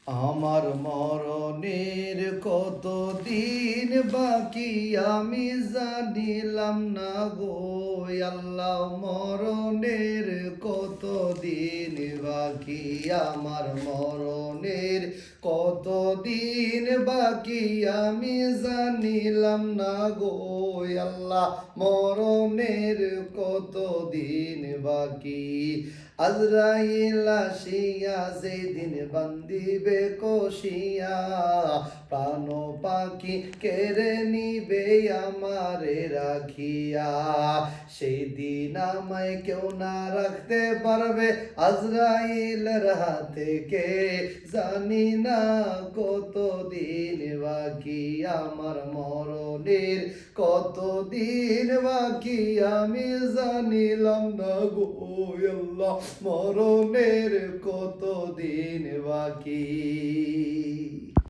আমার মরণের কত দিন বাকি আমি জানিলাম না গো আল্লাহ, মরণের কত দিন বাকি আমার মরণের কত দিন বাকি আমি জানিলাম না গো আল্লাহ, মরণের কত দিন বাকি। আজরাইল আসিয়া যেদিন বান্দিবে কষিয়া, প্রাণ পাখি কেড়ে নিবে আমারে রাখিয়া, সেই দিন আমায় কেউ না রাখতে পারবে আজরাইলের হাত থেকে, জানি না কত দিন বাকি আমার মরণের কত দিন বাকি আমি জানিলাম না গো আল্লাহ, মরণের কত দিন বাকি।